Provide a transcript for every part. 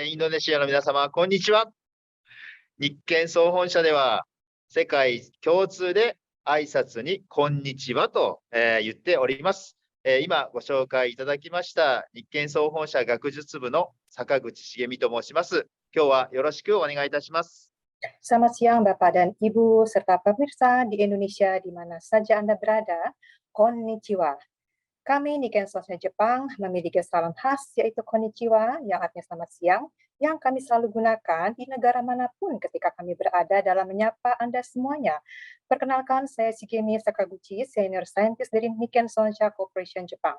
インドネシアの皆様、こんにちは。日建総本社では、世界共通で挨拶にこんにちはと、言っております。今ご紹介いただきました日建総本社学術部の坂口茂美と申します。今日はよろしくお願いいたします。Selamat siang Bapak dan Ibu serta pemirsa di Indonesia di mana saja Anda berada. Konnichiwa. Kami Nikkei Sosai Jepang memiliki salam khas yaitu konnichiwa yang artinya selamat siang yang kami selalu gunakan di negara manapun ketika kami berada dalam menyapa Anda semuanya. Perkenalkan, saya Shigemi Sakaguchi, Senior Scientist dari Nikkei Sonsha Corporation Jepang.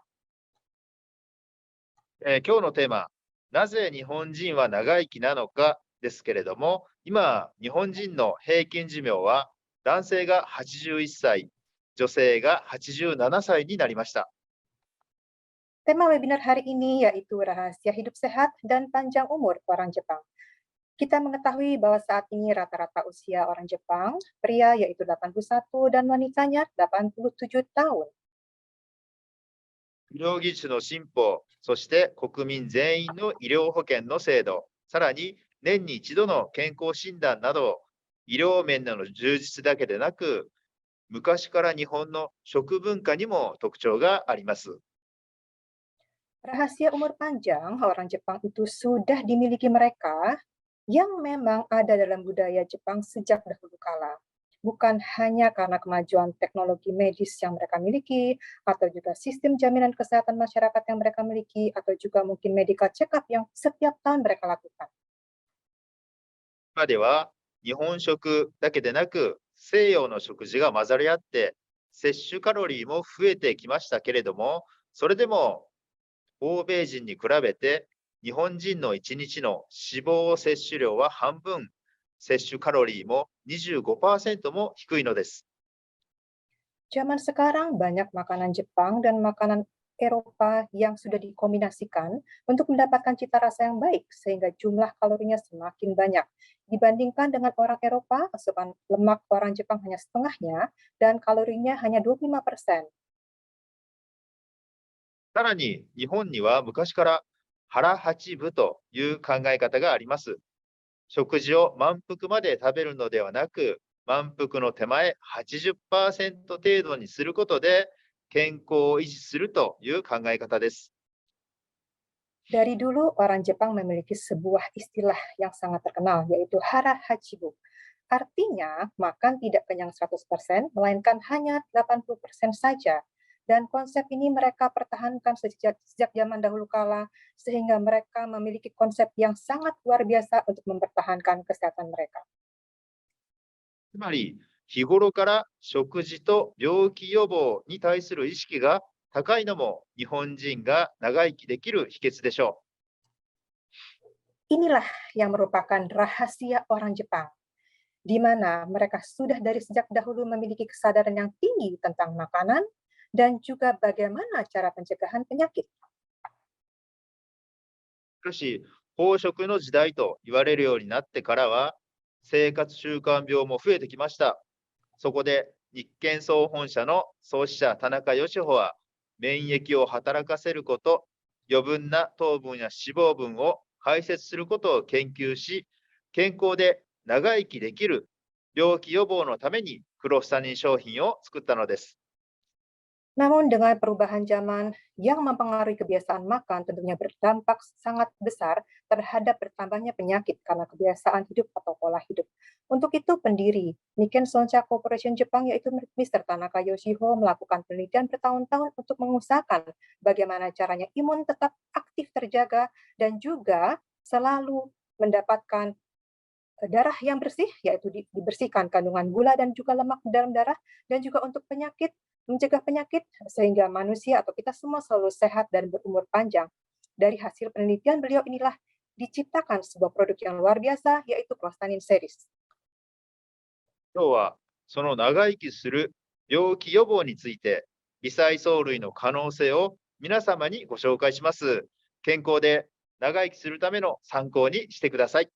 今日のテーマ、なぜ日本人は長生きなのかですけれども、今、日本人の平均寿命は男性が81歳、女性が87歳になりました。Tema webinar hari ini yaitu rahasia hidup sehat dan panjang umur orang Jepang. Kita mengetahui bahwa saat ini rata-rata usia orang Jepang, pria yaitu 81 dan wanitanya 87 tahun. 医療技術の進歩、そして国民全員の医療保険の制度、さらに年に一度の健康診断など、医療面での充実だけでなく、昔から日本の食文化にも特徴があります。Rahasia umur panjang orang Jepang itu sudah dimiliki mereka yang memang ada dalam budaya Jepang sejak dahulu kala. Bukan hanya karena kemajuan teknologi medis yang mereka miliki, atau juga sistem jaminan kesehatan masyarakat yang mereka miliki, atau juga mungkin medical check-up yang setiap tahun mereka lakukan. 今では日本食だけでなく、西洋の食事が混ざり合って、摂取カロリーも増えてきましたけれども、それでも欧米人に比べて日本人の1日の脂肪摂取量は半分、摂取カロリーも 25% も低いのです。 Zaman sekarang banyak makanan Jepang dan makanan Eropa yang sudah dikombinasikan untuk mendapatkan cita rasa yang baik sehingga jumlah kalorinya semakin banyak. Dibandingkan dengan orang Eropa, asupan lemak orang Jepang hanya setengahnya dan kalorinya hanya 25%. さらに日本には昔から腹八分という考え方があります。食事を満腹まで食べるのではなく、満腹の手前 80% 程度にすることで健康を維持するという考え方です。 Dari dulu orang Jepang memiliki sebuah istilah yang sangat terkenal yaitu hara hachibu. Artinya makan tidak kenyang 100%, melainkan hanya 80% saja. Dan konsep ini mereka pertahankan sejak zaman dahulu kala, sehingga mereka memiliki konsep yang sangat luar biasa untuk mempertahankan kesehatan mereka. つまり、日頃から食事と病気予防に対する意識が高いのも日本人が長生きできる秘訣でしょう。 Inilah yang merupakan rahasia orang Jepang, di mana mereka sudah dari sejak dahulu memiliki kesadaran yang tinggi tentang makanan, dan juga bagaimana cara pencegahan penyakit. しかし、飽食の時代と言われるようになってからは、生活習慣病も増えてきました。そこで、日建総本社の創始者田中義穂は、免疫を働かせること、余分な糖分や脂肪分を排泄することを研究し、健康で長生きできる病気予防のためにクロフサニン商品を作ったのです。 Namun dengan perubahan zaman yang mempengaruhi kebiasaan makan tentunya berdampak sangat besar terhadap bertambahnya penyakit karena kebiasaan hidup atau pola hidup. Untuk itu pendiri Nikkei Sonsha Corporation Jepang yaitu Mr. Tanaka Yoshihiro melakukan penelitian bertahun-tahun untuk mengusahakan bagaimana caranya imun tetap aktif terjaga dan juga selalu mendapatkan darah yang bersih, yaitu dibersihkan kandungan gula dan juga lemak di dalam darah, dan juga untuk penyakit, mencegah penyakit, sehingga manusia atau kita semua selalu sehat dan berumur panjang. Dari hasil penelitian beliau inilah diciptakan sebuah produk yang luar biasa, yaitu Clostanin Series. 今日はその長生きする病気予防について、微細藻類の可能性を皆様にご紹介します。健康で長生きするための参考にしてください。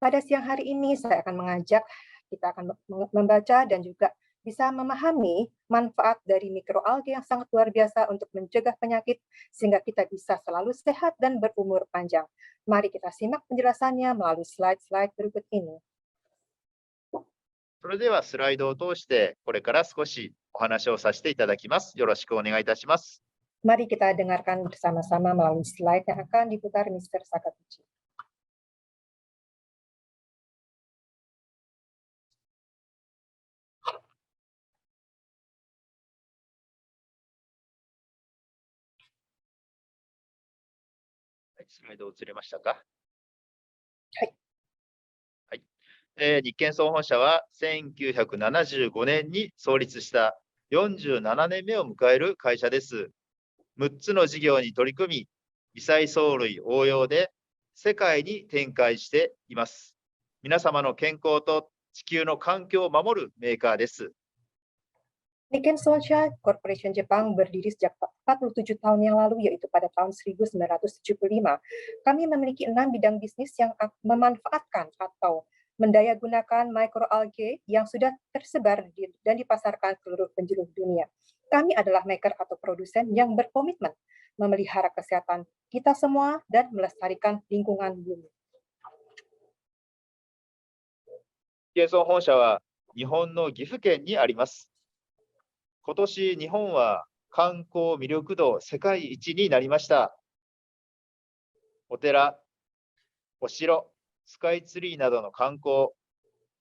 Pada siang hari ini saya akan mengajak, kita akan membaca dan juga bisa memahami manfaat dari mikroalga yang sangat luar biasa untuk mencegah penyakit sehingga kita bisa selalu sehat dan berumur panjang. Mari kita simak penjelasannya melalui slide-slide berikut ini. それではスライドを通して、これから少しお話をさせていただきます。よろしくお願いいたします。Mari kita dengarkan bersama-sama melalui slide yang akan diputar Mr. Sakaguchi. はい、スライド映れましたか？はい。はい。日建総本社は1975年に創立した47年目を迎える会社です。6つの事業に取り組み、微細藻類応用で世界に展開しています。皆様の健康と地球の環境を守るメーカーです。 Nikken Sonsha Corporation Jepang berdiri sejak 47 tahun yang lalu, yaitu pada tahun 1975. Kami memiliki 6 bidang bisnis yang memanfaatkan atau mendayagunakan mikroalgae yang sudah tersebar dan dipasarkan ke seluruh penjuru dunia. Kami adalah maker atau produsen yang berkomitmen memelihara kesehatan kita semua dan melestarikan lingkungan bumi. 日建総本社は日本の岐阜県にあります。今年、日本は観光魅力度世界一になりました。お寺、お城、スカイツリーなどの観光、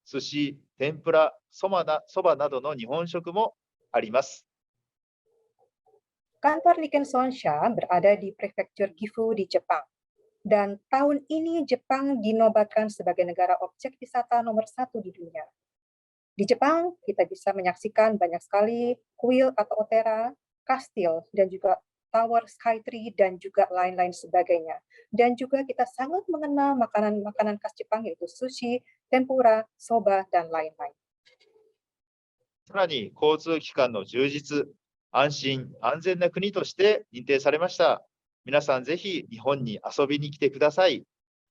寿司、天ぷら、そばなどの日本食もあります。 Kantor Nikken Sonsha berada di Prefektur Gifu di Jepang. Dan tahun ini Jepang dinobatkan sebagai negara objek wisata nomor 1 di dunia. Di Jepang, kita bisa menyaksikan banyak sekali kuil atau opera, kastil, dan juga tower skytree, dan juga lain-lain sebagainya. Dan juga kita sangat mengenal makanan-makanan khas Jepang, yaitu sushi, tempura, soba, dan lain-lain. さらに、交通機関の充実、安心・安全な国として認定されました。皆さん、ぜひ日本に遊びに来てください。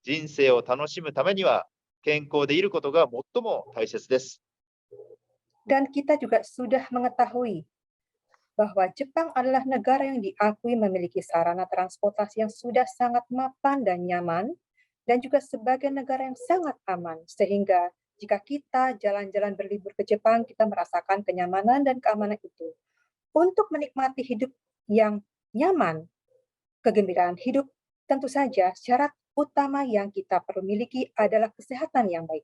人生を楽しむためには、健康でいることが最も大切です。 Dan kita juga sudah mengetahui bahwa Jepang adalah negara yang diakui memiliki sarana transportasi yang sudah sangat mapan dan nyaman, dan juga sebagai negara yang sangat aman, sehingga jika kita jalan-jalan berlibur ke Jepang, kita merasakan kenyamanan dan keamanan itu. Untuk menikmati hidup yang nyaman, kegembiraan hidup, tentu saja syarat utama yang kita perlu miliki adalah kesehatan yang baik.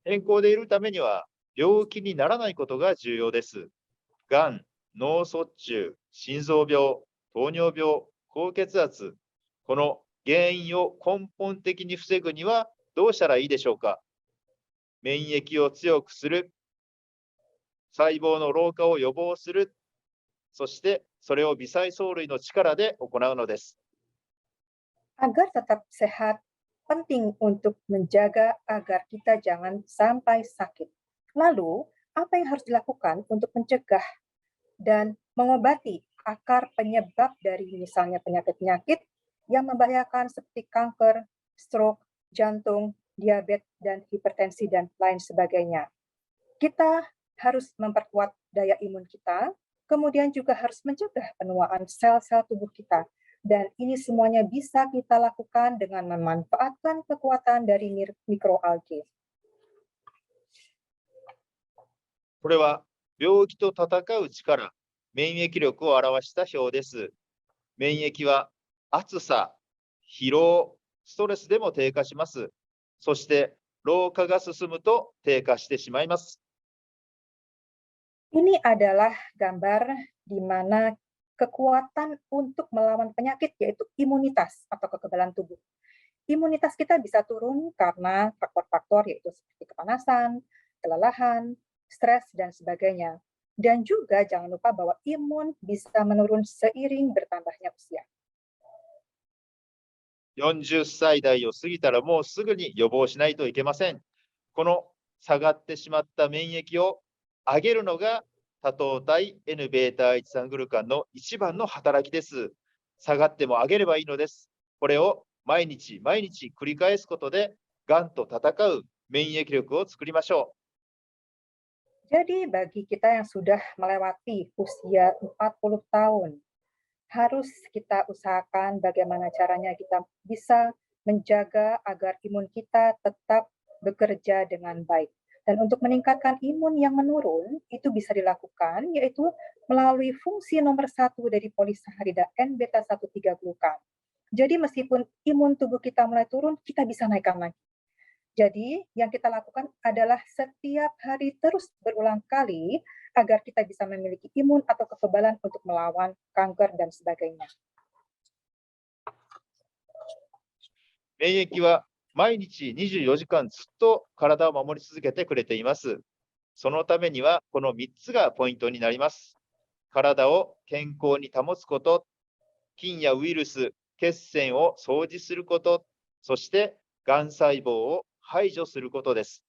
健康でいるためには、病気にならないことが重要です。がん、脳卒中、心臓病、糖尿病、高血圧、この原因を根本的に防ぐにはどうしたらいいでしょうか。免疫を強くする、細胞の老化を予防する、そしてそれを微細藻類の力で行うのです。 Agar tetap sehat, penting untuk menjaga agar kita jangan sampai sakit. Lalu, apa yang harus dilakukan untuk mencegah dan mengobati akar penyebab dari misalnya penyakit-penyakit yang membahayakan seperti kanker, stroke, jantung, diabetes, dan hipertensi, dan lain sebagainya. Kita harus memperkuat daya imun kita, kemudian juga harus mencegah penuaan sel-sel tubuh kita. Dan ini semuanya bisa kita lakukan dengan memanfaatkan kekuatan dari mikroalgae. これは病気と戦う力、免疫力を表した表です。免疫は暑さ、疲労、ストレスでも低下します。そして老化が進むと低下してしまいます。 Ini adalah gambar di mana kekuatan untuk melawan penyakit, yaitu imunitas atau kekebalan tubuh. Imunitas kita bisa turun karena faktor-faktor yaitu seperti kepanasan, kelelahan, stres, dan sebagainya. Dan juga jangan lupa bahwa imun bisa menurun seiring bertambahnya usia. 40歳代を過ぎたらもうすぐに予防しないといけません。この下がってしまった免疫を上げるのが多糖体 N-β1 グルカンの一番の働きです。下がっても上げればいいのです。これを毎日毎日繰り返すことで、がんと戦う免疫力を作りましょ Jadi bagi kita yang sudah melewati usia 40 tahun, harus kita usahakan bagaimana caranya kita bisa menjaga agar imun kita tetap bekerja dengan baik. Dan untuk meningkatkan imun yang menurun, itu bisa dilakukan yaitu melalui fungsi nomor 1 dari polisaharida N-beta-1,3 glukan. Jadi meskipun imun tubuh kita mulai turun, kita bisa naikkan lagi. Jadi yang kita lakukan adalah setiap hari terus berulang kali agar kita bisa memiliki imun atau kekebalan untuk melawan kanker dan sebagainya. う。免疫は毎日24時間ずっと体を守り続けてくれています。そのためにはこの3つがポイントになります。体を健康に保つこと、菌やウイルス、血栓を掃除すること、そしてがん細胞を排除することです。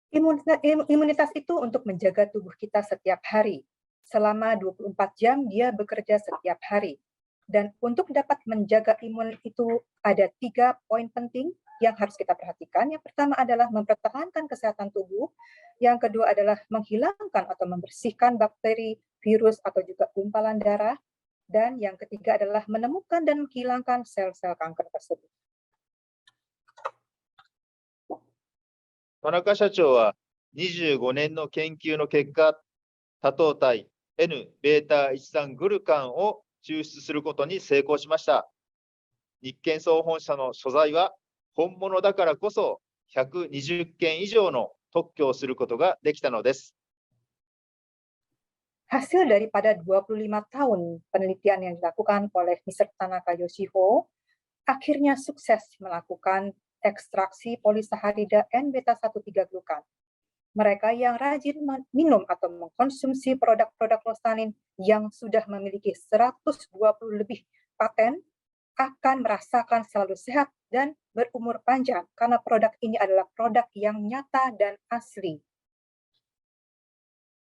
Imunitas itu untuk menjaga tubuh kita setiap hari. Selama 24 jam dia bekerja setiap hari. Dan untuk dapat menjaga imun itu ada 3 poin penting yang harus kita perhatikan. Yang pertama adalah mempertahankan kesehatan tubuh. Yang kedua adalah menghilangkan atau membersihkan bakteri, virus, atau juga gumpalan darah. Dan yang ketiga adalah menemukan dan menghilangkan sel-sel kanker tersebut. 田中社長は25年の研究の結果、多糖体 N-beta13 グルカンを抽出することに成功しました。日建総本社の所在は本物だからこそ120件以上の特許をすることができたのです。 Hasil daripada 25 tahun penelitian yang dilakukan oleh Mr. Tanaka Yoshihiro akhirnya sukses melakukan ekstraksi polisaharida N-beta-1,3 glukan. Mereka yang rajin minum atau mengkonsumsi produk-produk Clostanin yang sudah memiliki 120 lebih paten akan merasakan selalu sehat dan berumur panjang karena produk ini adalah produk yang nyata dan asli.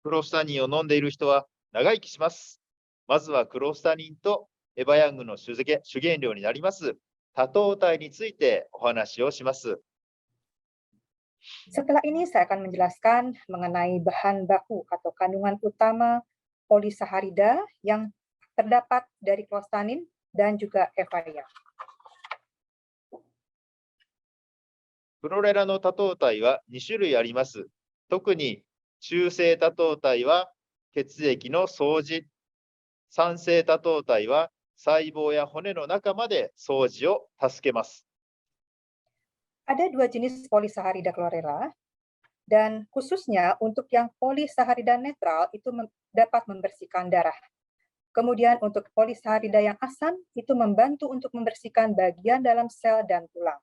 クロスタニンを飲んでいる人は長生きします。まずはクロスタニンとエバヤングの主原料になります多糖体についてお話をします。 Setelah ini saya akan menjelaskan mengenai bahan baku atau kandungan utama polisaharida yang terdapat dari Clostanin dan juga Evaria. クロレラの多糖体は2種類あります。特に中性多糖体は血液の掃除、酸性多糖体は細胞や骨の中まで掃除を助けます。 Ada 2 jenis polisaharida chlorella, dan khususnya untuk yang polisaharida netral itu dapat membersihkan darah. Kemudian untuk polisaharida yang asam itu membantu untuk membersihkan bagian dalam sel dan tulang.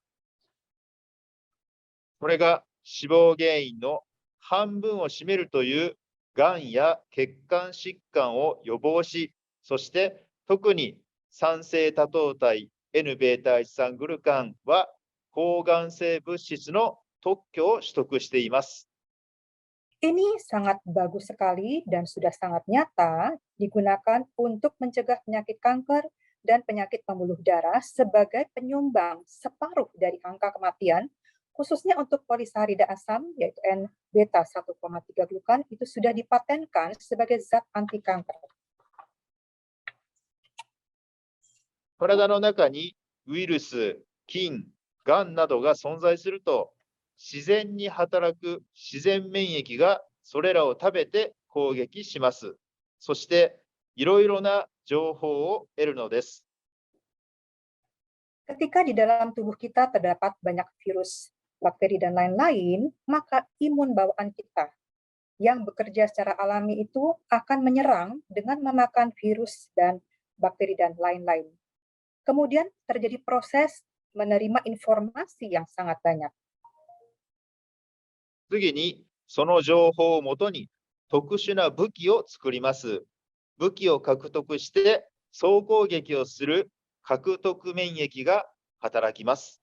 これが死亡原因の半分を占めるというがんや血管疾患を予防し、そして特に酸性多糖体 N-beta13 グルカンは抗がん性物質の特許を取得しています。 Ini sangat bagus sekali dan sudah sangat nyata digunakan untuk mencegah penyakit kanker dan penyakit pembuluh darah sebagai penyumbang separuh dari angka kematian, khususnya untuk polisaharida asam yaitu N-beta-1,3 glukan itu sudah dipatenkan sebagai zat anti kanker. 体の中にウイルス、菌、がんなどが存在すると、自然に働く自然免疫がそれらを食べて攻撃します。そしていろいろな情報を得るのです。 Ketika di dalam tubuh kita terdapat banyak virus, bakteri, dan lain-lain, maka imun bawaan kita yang bekerja secara alami itu akan menyerang dengan memakan virus dan bakteri dan lain-lain. Kemudian terjadi proses menerima informasi yang sangat banyak. 次にその情報をもとに特殊な武器を作ります。武器を獲得して総攻撃をする獲得免疫が働きます。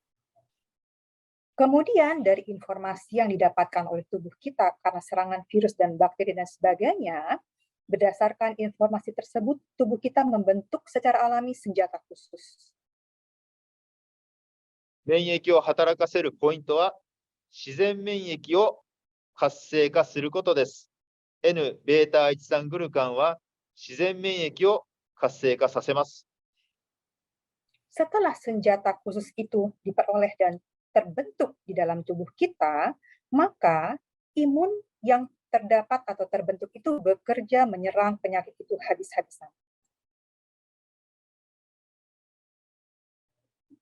Kemudian dari informasi yang didapatkan oleh tubuh kita karena serangan virus dan bakteri dan sebagainya, berdasarkan informasi tersebut, tubuh kita membentuk secara alami senjata khusus. 免疫を働かせるポイントは自然免疫を活性化することです。N-β13 グルカンは自然免疫を活性化させます。Setelah senjata khusus itu diperoleh dan terbentuk di dalam tubuh kita, maka imun yang terdapat atau terbentuk itu bekerja menyerang penyakit itu habis-habisan.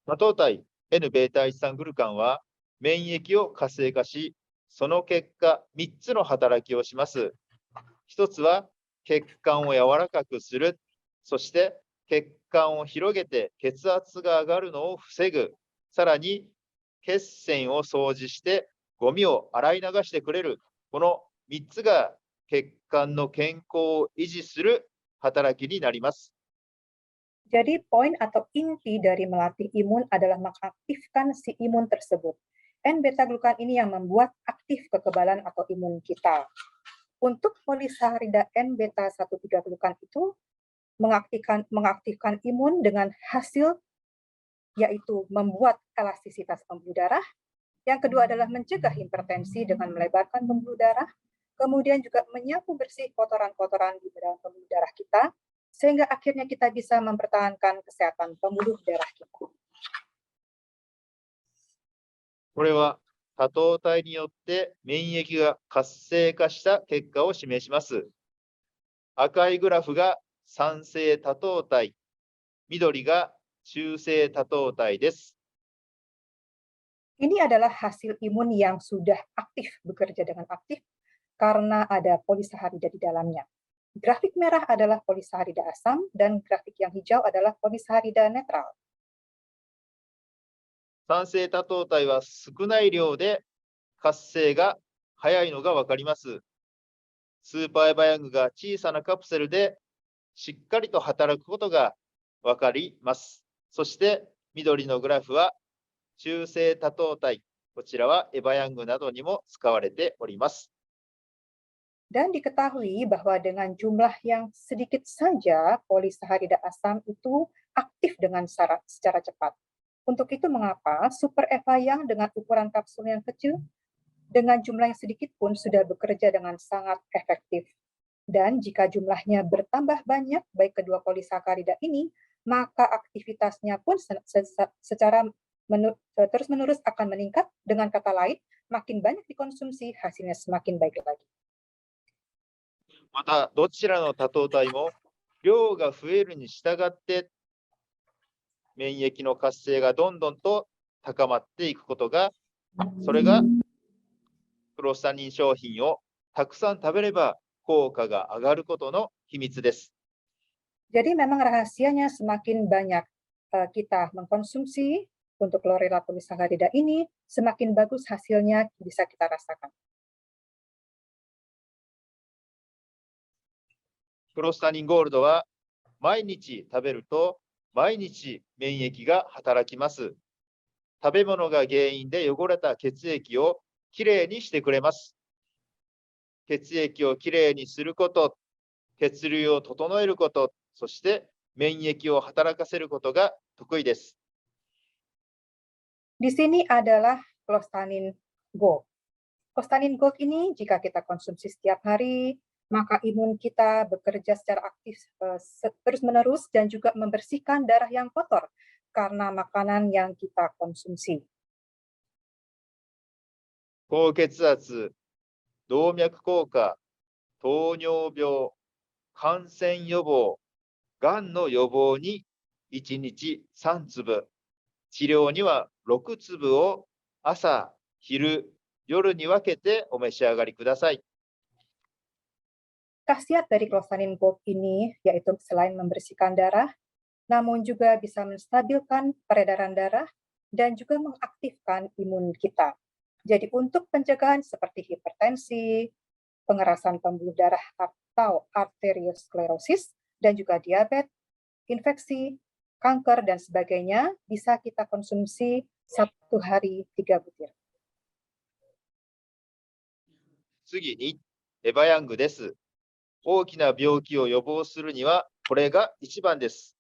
多糖体 N-β13 グルカンは免疫を活性化し、その結果3つの働きをします。1つは血管を柔らかくする、そして血管を広げて血圧が上がるのを防ぐ、さらに血栓を掃除してゴミを洗い流してくれる、この3つが血管の健康を維持する働きになります。Jadi poin atau inti dari melatih imun adalah mengaktifkan si imun tersebut. N-beta-glukan ini yang membuat aktif kekebalan atau imun kita. Untuk polisaharida N-beta-1,3-glukan itu mengaktifkan imun dengan hasil yaitu membuat elastisitas pembuluh darah. Yang kedua adalah mencegah hipertensi dengan melebarkan pembuluh darah. Kemudian juga menyapu bersih kotoran-kotoran di dalam pembuluh darah kita, sehingga akhirnya kita bisa mempertahankan kesehatan pembuluh darah kita. これは多糖体によって免疫が活性化した結果を示します。赤いグラフが酸性多糖体、緑が中性多糖体です。Ini adalah hasil imun yang sudah aktif, bekerja dengan aktif karena ada polisaharida di dalamnya. Grafik merah adalah polisaharida asam dan grafik yang hijau adalah polisaharida netral. 酸性多糖体は少ない量で活性が早いのがわかります。スーパーエバヤングが小さなカプセルでしっかりと働くことがわかります。そして緑のグラフは中性多糖体、こちらはエバヤングなどにも使われております。 Dan diketahui bahwa dengan jumlah yang sedikit saja polisaharida asam itu aktif dengan secara cepat. Untuk itu mengapa super EVA yang dengan ukuran kapsul yang kecil dengan jumlah yang sedikit pun sudah bekerja dengan sangat efektif. Dan jika jumlahnya bertambah banyak baik kedua polisaharida ini, maka aktivitasnya pun secara terus-menerus akan meningkat. Dengan kata lain, makin banyak dikonsumsi, hasilnya semakin baik lagi. また、どちらの多糖体も量が増えるに従って免疫の活性がどんどんと高まっていくことが、それがクロスタニン商品をたくさん食べれば効果が上がることの秘密です。 Jadi memang rahasianya semakin banyak kita mengkonsumsi untuk chlorella polisaharida ini, semakin bagus hasilnya bisa kita rasakan. クロスタニンゴールドは毎日食べると毎日免疫が働きます。食べ物が原因で汚れた血液をきれいにしてくれます。血液をきれいにすること、血流を整えること、そして免疫を働かせることが得意です。 Di sini adalah clostanin gold. Clostanin gold ini jika kita konsumsi setiap hari, maka imun kita bekerja secara aktif terus-menerus dan juga membersihkan darah yang kotor karena makanan yang kita konsumsi. 高血圧、動脈硬化、糖尿病、感染予防、がんの予防に1日3粒、治療には6粒を朝、昼、夜に分けてお召し上がりください。 Khasiat dari clostanin gold ini yaitu selain membersihkan darah, namun juga bisa menstabilkan peredaran darah dan juga mengaktifkan imun kita. Jadi untuk pencegahan seperti hipertensi, pengerasan pembuluh darah atau arteriosklerosis, dan juga diabetes, infeksi, kanker, dan sebagainya bisa kita konsumsi 1 hari 3 butir. 次にエバヤングです。大きな病気を予防するにはこれが一番です。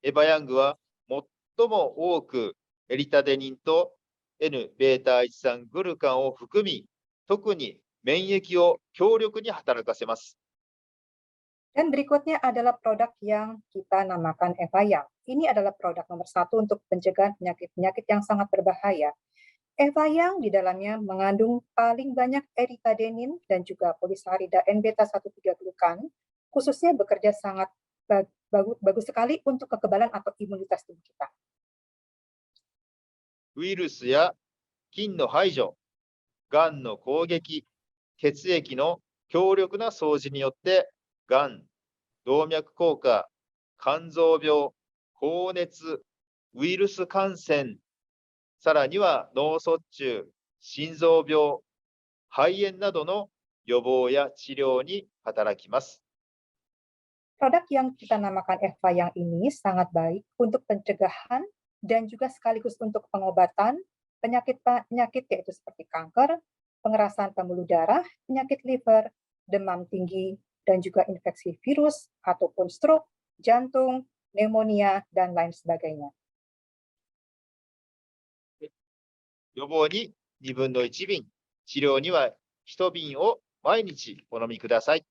エバヤングは最も多くエリタデニンと N-β1酸グルカンを含み、特に免疫を強力に働かせます。Dan berikutnya adalah produk yang kita namakan Evayang. Ini adalah produk nomor 1 untuk pencegahan penyakit-penyakit yang sangat berbahaya. Evayang di dalamnya mengandung paling banyak eritadenin dan juga polisaharida N-beta-1,3-glukan, khususnya bekerja sangat bagus sekali untuk kekebalan atau imunitas tubuh kita. ウイルスや菌の排除、がんの攻撃、血液の強力な掃除によって、がん、動脈硬化、肝臓病、高熱、ウイルス感染、さらには脳卒中、心臓病、肺炎などの予防や治療に働きます。Produk yang kita namakan Evayang ini sangat baik untuk pencegahan dan juga sekaligus untuk pengobatan penyakit-penyakit yaitu seperti kanker, pengerasan pembuluh darah, penyakit liver, demam tinggi, dan juga infeksi virus ataupun stroke, jantung, pneumonia, dan lain sebagainya. 予防に2分の1瓶、治療には1瓶を毎日お飲みください。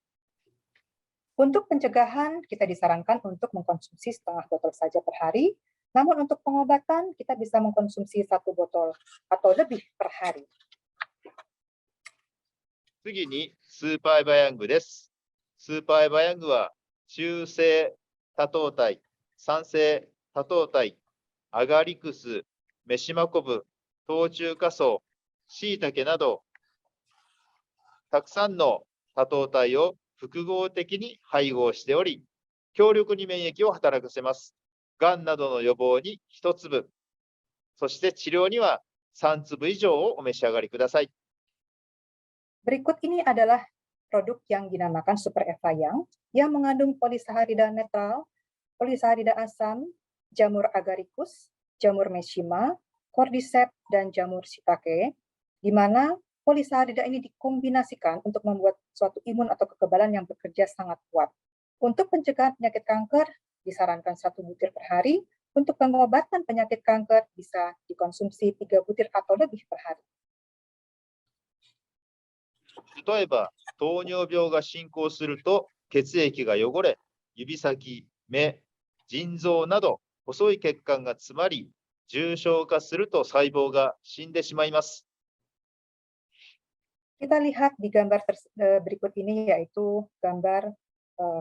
Untuk pencegahan, kita disarankan untuk mengkonsumsi setengah botol saja per hari, namun untuk pengobatan, kita bisa mengkonsumsi 1 botol atau lebih per hari. 次にスーパーエバヤングです。スーパーエバヤングは中性多糖体、酸性多糖体、アガリクス、メシマコブ、冬虫夏草、シイタケなど、たくさんの多糖体を複合的に配合しており、強力に免疫を働かせます。がんなどの予防に1粒、そして治療には3粒以上をお召し上がりください。Berikut ini adalah produk yang dinamakan Super Evayang yang mengandung polisaharida netral, polisaharida asam, jamur agaricus, jamur meshima, cordyceps, dan jamur shiitake, di mana polisaharida ini dikombinasikan untuk membuat suatu imun atau kekebalan yang bekerja sangat kuat. Untuk pencegahan penyakit kanker, disarankan 1 butir per hari. Untuk pengobatan penyakit kanker, bisa dikonsumsi 3 butir atau lebih per hari. 例えば、糖尿病が進行すると血液が汚れ、指先、目、腎臓など細い血管が詰まり、重症化すると細胞が死んでしまいます。Kita lihat di gambar berikut ini, yaitu gambar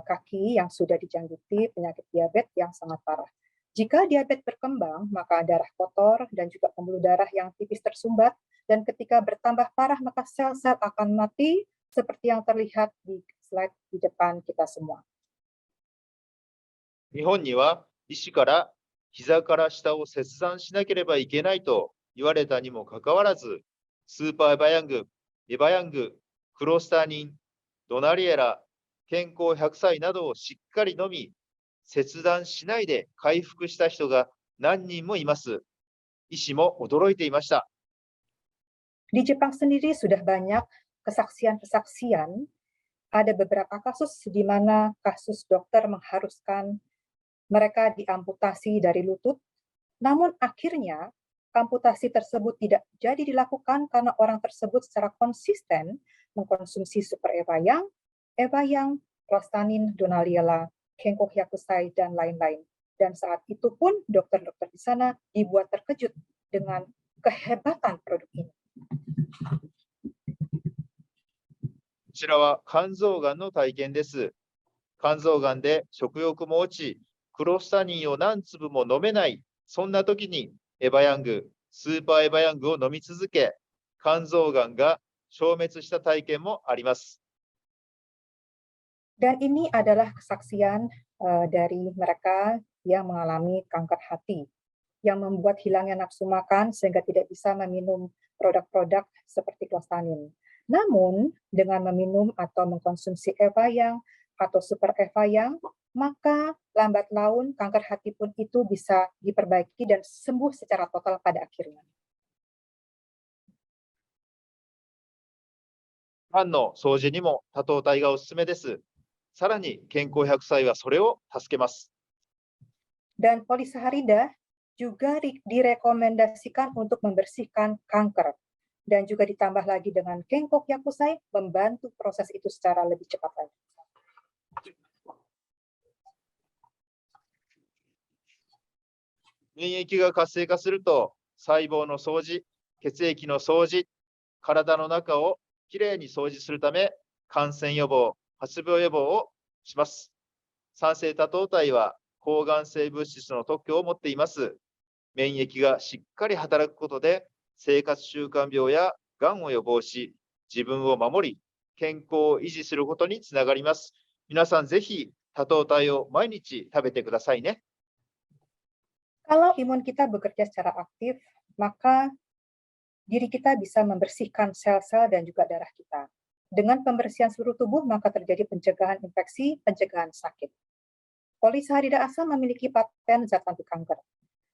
kaki yang sudah dijangkiti penyakit diabetes yang sangat parah. Jika diabetes berkembang, maka darah kotor dan juga pembuluh darah yang tipis tersumbat, dan ketika bertambah parah, maka sel-sel akan mati seperti yang terlihat di slide di depan kita semua. 日本には医師から膝から下を切断しなければいけないと言われたにもかかわらず、スーパーエバヤング、エバヤング、クロスタニン、ドナリエラ、健康100歳などをしっかり飲み、切断しないで回復した人が何人もいます。医師も驚いていました。Di Jepang sendiri sudah banyak kesaksian-kesaksian, ada beberapa kasus di mana kasus dokter mengharuskan mereka diamputasi dari lutut, namun akhirnya amputasi tersebut tidak jadi dilakukan karena orang tersebut secara konsisten mengkonsumsi Super Evayang, Prostanin, Donaliella, Kenko Hyakusai, dan lain-lain. Dan saat itu pun dokter-dokter di sana dibuat terkejut dengan kehebatan produk ini. こちらは肝臓がんの体験です。肝臓がんで食欲も落ち、クロスタニンを何粒も飲めない、そんな時にエバヤング、スーパーエバヤングを飲み続け、肝臓がんが消滅した体験もあります。Dan ini adalah kesaksian dari mereka yang mengalami kanker hati, yang membuat hilangnya nafsu makan sehingga tidak bisa meminum produk-produk seperti Clostanin. Namun, dengan meminum atau mengkonsumsi Evayang atau Super Evayang, maka lambat laun kanker hati pun itu bisa diperbaiki dan sembuh secara total pada akhirnya. 肝の掃除にも多糖体がおすすめです。さらに健康100歳はそれを助けます。Dan polisaharida juga direkomendasikan untuk membersihkan kanker. Dan juga ditambah lagi dengan Kenkok Yakusai membantu proses itu secara lebih cepat lagi. 免疫が活性化すると、細胞の掃除、血液の掃除、体の中をきれいに掃除するため、感染予防、発病予防をします。酸性多糖体は抗がん性物質の特許を持っています。免疫がしっかり働くことで、生活習慣病やがんを予防し、自分を守り、健康を維持することにつながります。皆さんぜひ多糖体を毎日食べてくださいね。 Kalau imun kita bekerja secara aktif, maka diri kita bisa membersihkan sel-sel dan juga darah kita. Dengan pembersihan seluruh tubuh, maka terjadi pencegahan infeksi, pencegahan sakit. Polisaharida asam memiliki paten zat anti kanker.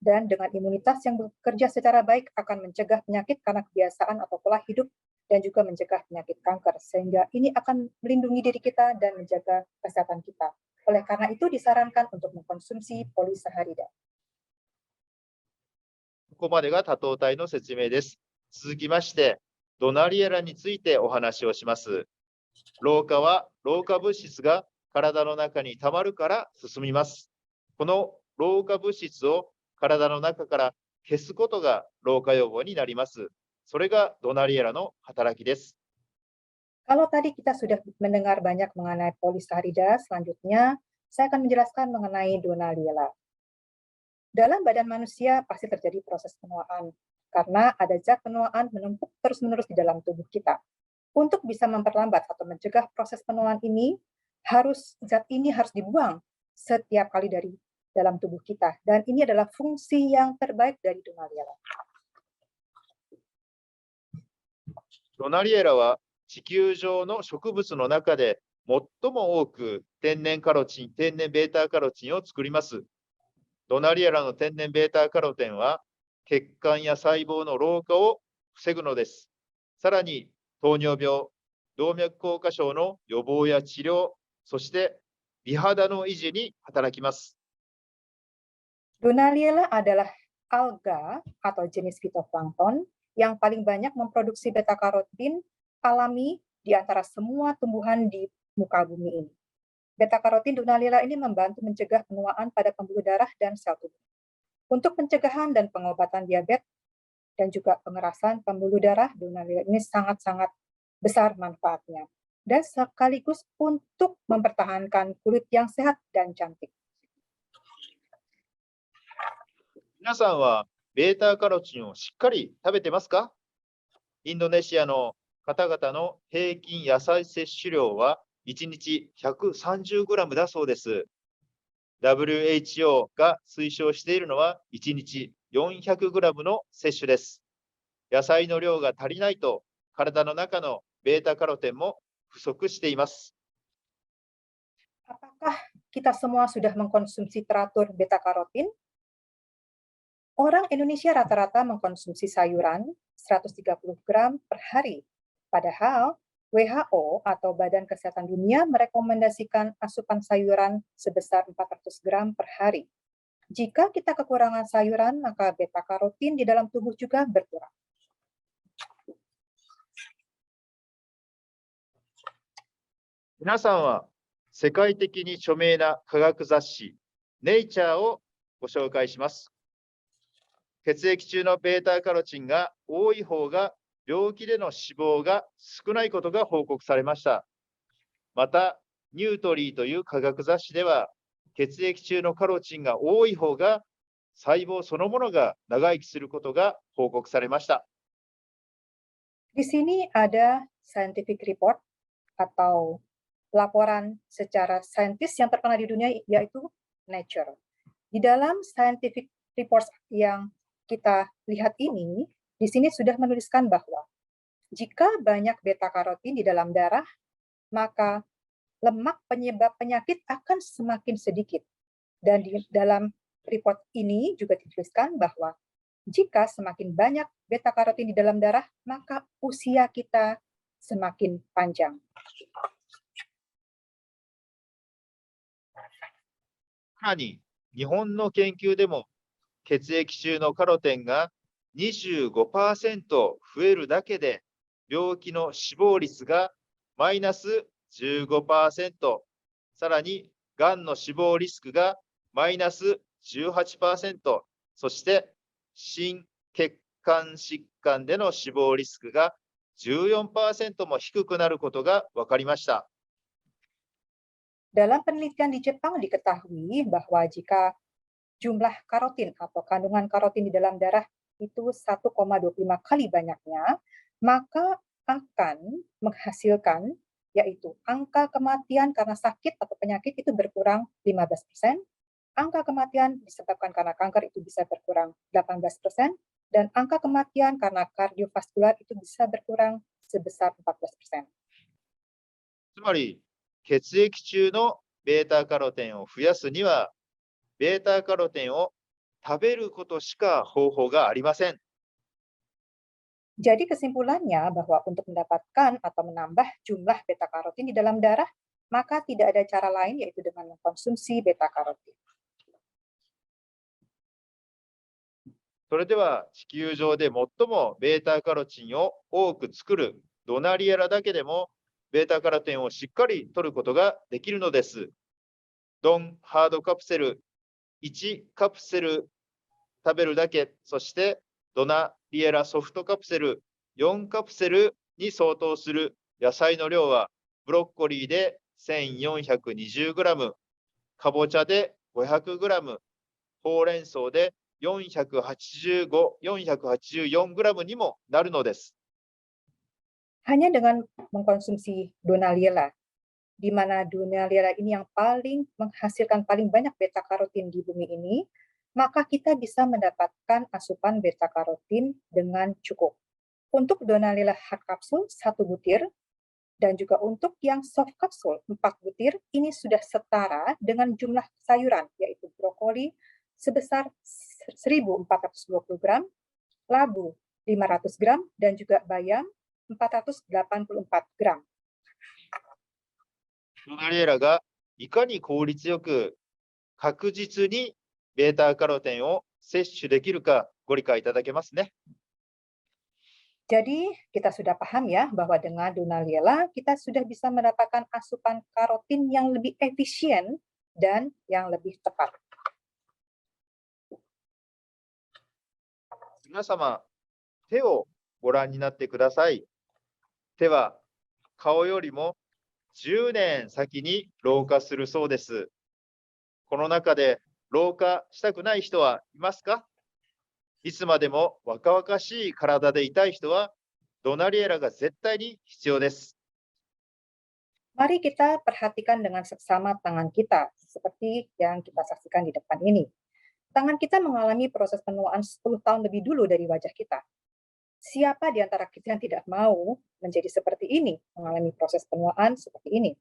Dan dengan imunitas yang bekerja secara baik akan mencegah penyakit karena kebiasaan atau pola hidup dan juga mencegah penyakit kanker. Sehingga ini akan melindungi diri kita dan menjaga kesehatan kita. Oleh karena itu disarankan untuk mengkonsumsi polisaharida. ここまでが多糖体の説明です。続きまして、ドナリエラについてお話をします。老化は老化物質が体の中に溜まるから進みます。この老化物質を体の中から消すことが老化予防になります。それがドナリエラの働きです。 Kalau tadi kita sudah mendengar banyak mengenai polisaharida, selanjutnya saya akan menjelaskan mengenai donaliela. Dalam badan manusia pasti terjadi proses penuaan, karena ada zat penuaan menumpuk terus-menerus di dalam tubuh kita. Untuk bisa memperlambat atau mencegah proses penuaan ini, zat ini harus dibuang setiap kali dari dalam tubuh kita. Dan ini adalah fungsi yang terbaik dari donaliela. ドナリエラは地球上の植物の中で最も多く天然ベータカロチンを作ります。ドナリエラの天然ベータカロテンは血管や細胞の老化を防ぐのです。さらに糖尿病、動脈硬化症の予防や治療、そして美肌の維持に働きます。 Donaliela adalah alga atau jenis fitoplankton yang paling banyak memproduksi beta-karotin alami di antara semua tumbuhan di muka bumi ini. Beta-karotin donaliela ini membantu mencegah penuaan pada pembuluh darah dan sel tubuh. Untuk pencegahan dan pengobatan diabetes dan juga pengerasan pembuluh darah, donaliela ini sangat-sangat besar manfaatnya. Dan sekaligus untuk mempertahankan kulit yang sehat dan cantik. 皆さんはベータカロチンをしっかり食べてますか？インドネシアの方々の平均野菜摂取量は1日 130g だそうです。WHO が推奨しているのは1日 400g の摂取です。野菜の量が足りないと体の中のベータカロテンも不足しています。 Apakah kita semua sudah mengkonsumsi teratur beta-karotin? Orang Indonesia rata-rata mengkonsumsi sayuran 130 gram per hari. Padahal WHO atau Badan Kesehatan Dunia merekomendasikan asupan sayuran sebesar 400 gram per hari. Jika kita kekurangan sayuran, maka beta-karotin di dalam tubuh juga berkurang. 皆さんは世界的に著名な科学雑誌ネイチャーをご紹介します。血液中のベータカロチンが多い方が病気での死亡が少ないことが報告されました。また、ニュートリーという科学雑誌では、血液中のカロチンが多い方が細胞そのものが長生きすることが報告されました。 Di sini ada scientific report atau laporan secara saintis yang terkenal di dunia, yaitu Nature. Di dalam scientific reports yang kita lihat ini, di sini sudah menuliskan bahwa jika banyak beta-karotin di dalam darah, maka lemak penyebab penyakit akan semakin sedikit. Dan di dalam report ini juga dituliskan bahwa jika semakin banyak beta-karotin di dalam darah, maka usia kita semakin panjang. さらに、日本の研究でも血液中のカロテンが 25% 増えるだけで、病気の死亡率がマイナス 15%、さらに、がんの死亡リスクがマイナス 18%、そして心血管疾患での死亡リスクが 14% も低くなることが分かりました。Dalam penelitian di Jepang diketahui bahwa jika jumlah karotin atau kandungan karotin di dalam darah itu 1,25 kali banyaknya, maka akan menghasilkan yaitu angka kematian karena sakit atau penyakit itu berkurang 15%, angka kematian disebabkan karena kanker itu bisa berkurang 18%, dan angka kematian karena kardiovaskular itu bisa berkurang sebesar 14%. つまり、血液中のベータカロテンを増やすには、ベータカロテンを食べることしか方法がありません。 Jadi kesimpulannya bahwa untuk mendapatkan atau menambah jumlah beta karotin di dalam darah, maka tidak ada cara lain yaitu dengan mengkonsumsi beta karotin. それでは地球上で最もベータカロチンを多く作るドナリエラだけでもベータカロテンをしっかり摂ることができるのです。ドンハードカプセル1カプセル食べるだけ、そしてドナリエラソフトカプセル4カプセルに相当する野菜の量はブロッコリーで 1420g、かぼちゃで 500g、ほうれん草で485、484g にもなるのです。 Hanya dengan mengkonsumsi Donaliela, di mana Donaliela ini yang paling menghasilkan paling banyak beta karotin di bumi ini, maka kita bisa mendapatkan asupan beta karotin dengan cukup. Untuk Donaliela hard capsule 1 butir, dan juga untuk yang soft capsule 4 butir, ini sudah setara dengan jumlah sayuran, yaitu brokoli sebesar 1420 gram, labu 500 gram, dan juga bayam 484 gram. ドナリエラがいかに効率よく確実にベータカロテンを摂取できるかご理解いただけますね。 Jadi kita sudah paham ya bahwa dengan Donaliela kita sudah bisa mendapatkan asupan karotin yang lebih efisien dan yang lebih tepat. 皆様、手をご覧になってください。手は顔よりも10年先に老化するそうです。この中で老化したくない人はいますか？いつまでも若々しい体でいたい人はドナリエラが絶対に必要です。 Mari kita perhatikan dengan seksama tangan kita, seperti yang kita saksikan di depan ini. Tangan kita mengalami proses penuaan 10 tahun lebih dulu dari wajah kita. Siapa di antara kita yang tidak mau menjadi seperti ini, mengalami proses penuaan seperti ini?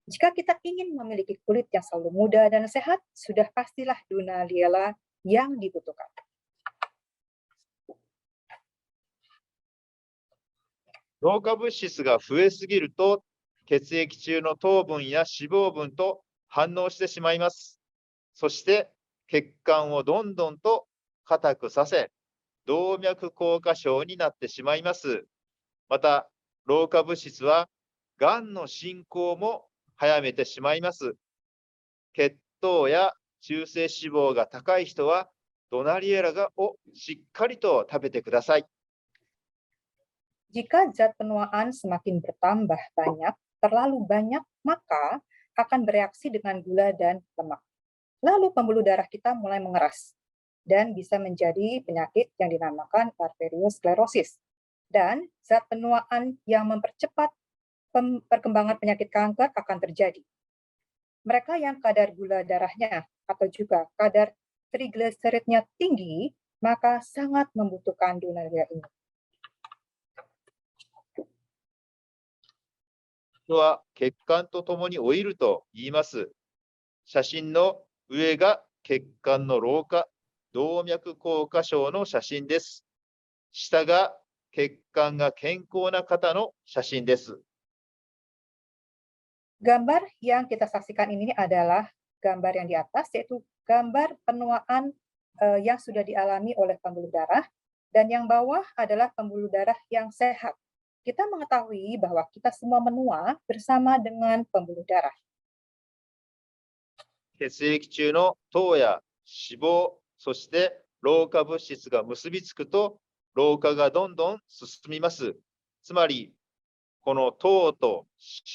Jika kita ingin memiliki kulit yang selalu muda dan sehat, sudah pastilah Donaliela yang dibutuhkan. 老化物質が増えすぎると血液中の糖分や脂肪分と反応してしまいます。そして血管をどんどんと硬くさせ、動脈硬化症になってしまいます。また、老化物質はがんの進行も早めてしまいます。血糖や中性脂肪が高い人はドナリエラをしっかりと食べてください。 Jika zat penuaan semakin bertambah banyak, terlalu banyak, maka akan bereaksi dengan gula dan lemak. Lalu pembuluh darah kita mulai mengeras dan bisa menjadi penyakit yang dinamakan arteriosklerosis. Dan zat penuaan yang mempercepat perkembangan penyakit kanker akan terjadi. Mereka yang kadar gula darahnya atau juga kadar trigliseridnya tinggi, maka sangat membutuhkan Donaliela ini. 人は血管とともに老いると言います。写真の上が血管の老化、動脈硬化症の写真です。下が血管が健康な方の写真です。 Gambar yang kita saksikan ini adalah gambar yang di atas, yaitu gambar penuaan yang sudah dialami oleh pembuluh darah, dan yang bawah adalah pembuluh darah yang sehat. Kita mengetahui bahwa kita semua menua bersama dengan pembuluh darah. 血液中の糖や脂肪、そして老化物質が結びつくと、老化がどんどん進みます。つまり、この糖と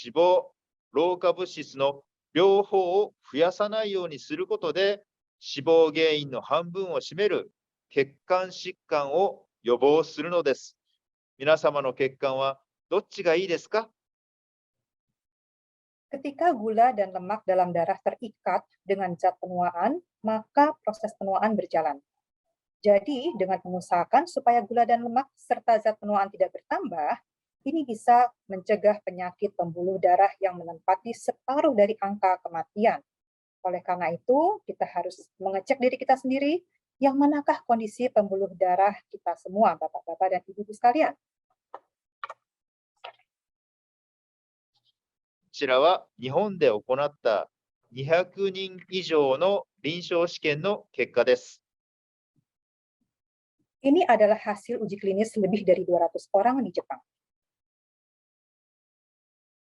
脂肪、老化物質の両方を増やさないようにすることで、死亡原因の半分を占める血管疾患を予防するのです。皆様の血管はどっちがいいですか？ Ketika gula dan lemak dalam darah terikat dengan zat penuaan, maka proses penuaan berjalan. Jadi, dengan mengusahakan supaya gula dan lemak serta zat penuaan tidak bertambah, ini bisa mencegah penyakit pembuluh darah yang menempati separuh dari angka kematian. Oleh karena itu, kita harus mengecek diri kita sendiri, yang manakah kondisi pembuluh darah kita semua, Bapak-bapak dan Ibu-ibu sekalian. こちらは日本で行った200人以上の臨床試験の結果です。 Ini adalah hasil uji klinis lebih dari 200 orang di Jepang.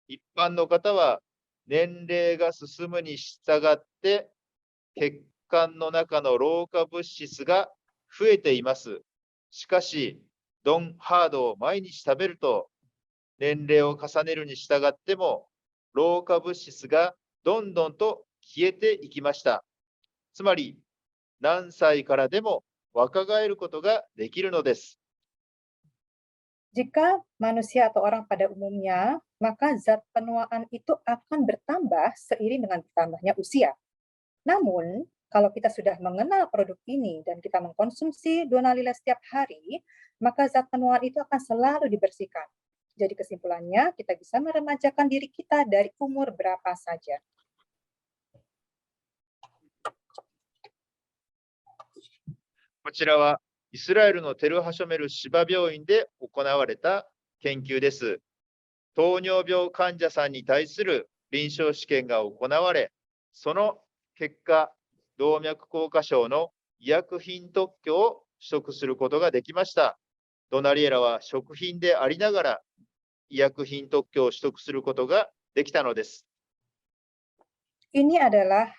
一般の方は年齢が進むに従って血管の中の老化物質が増えています。しかし、ドンハードを毎日食べると年齢を重ねるに従っても老化物質がどんどんと消えていきました。つまり、何歳からでも若返ることができるのです。 Jika manusia atau orang pada umumnya, maka zat penuaan itu akan bertambah seiring dengan bertambahnya usia. Namun, kalau kita sudah mengenal produk ini dan kita mengkonsumsi Donalila setiap hari, maka zat penuaan itu akan selalu dibersihkan. Jadi kesimpulannya, kita bisa meremajakan diri kita dari umur berapa saja. こちらはイスラエルのテルハショメル芝病院で行われた研究です。糖尿病患者さんに対する臨床試験が行われ、その結果、動脈硬化症の医薬品特許を取得することができました。ドナリエラは食品でありながら医薬品特許を取得することができたのです。 Ini adalah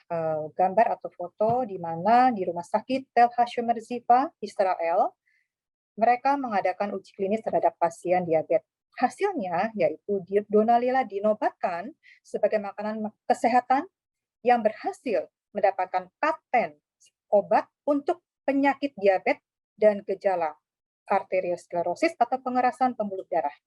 gambar atau foto di mana di Rumah Sakit Tel Hashomer Ziva, Israel, mereka mengadakan uji klinis terhadap pasien diabetes. Hasilnya yaitu Donalila dinobatkan sebagai makanan kesehatan yang berhasil mendapatkan paten obat untuk penyakit diabetes dan gejala arteriosklerosis atau pengerasan pembuluh darah.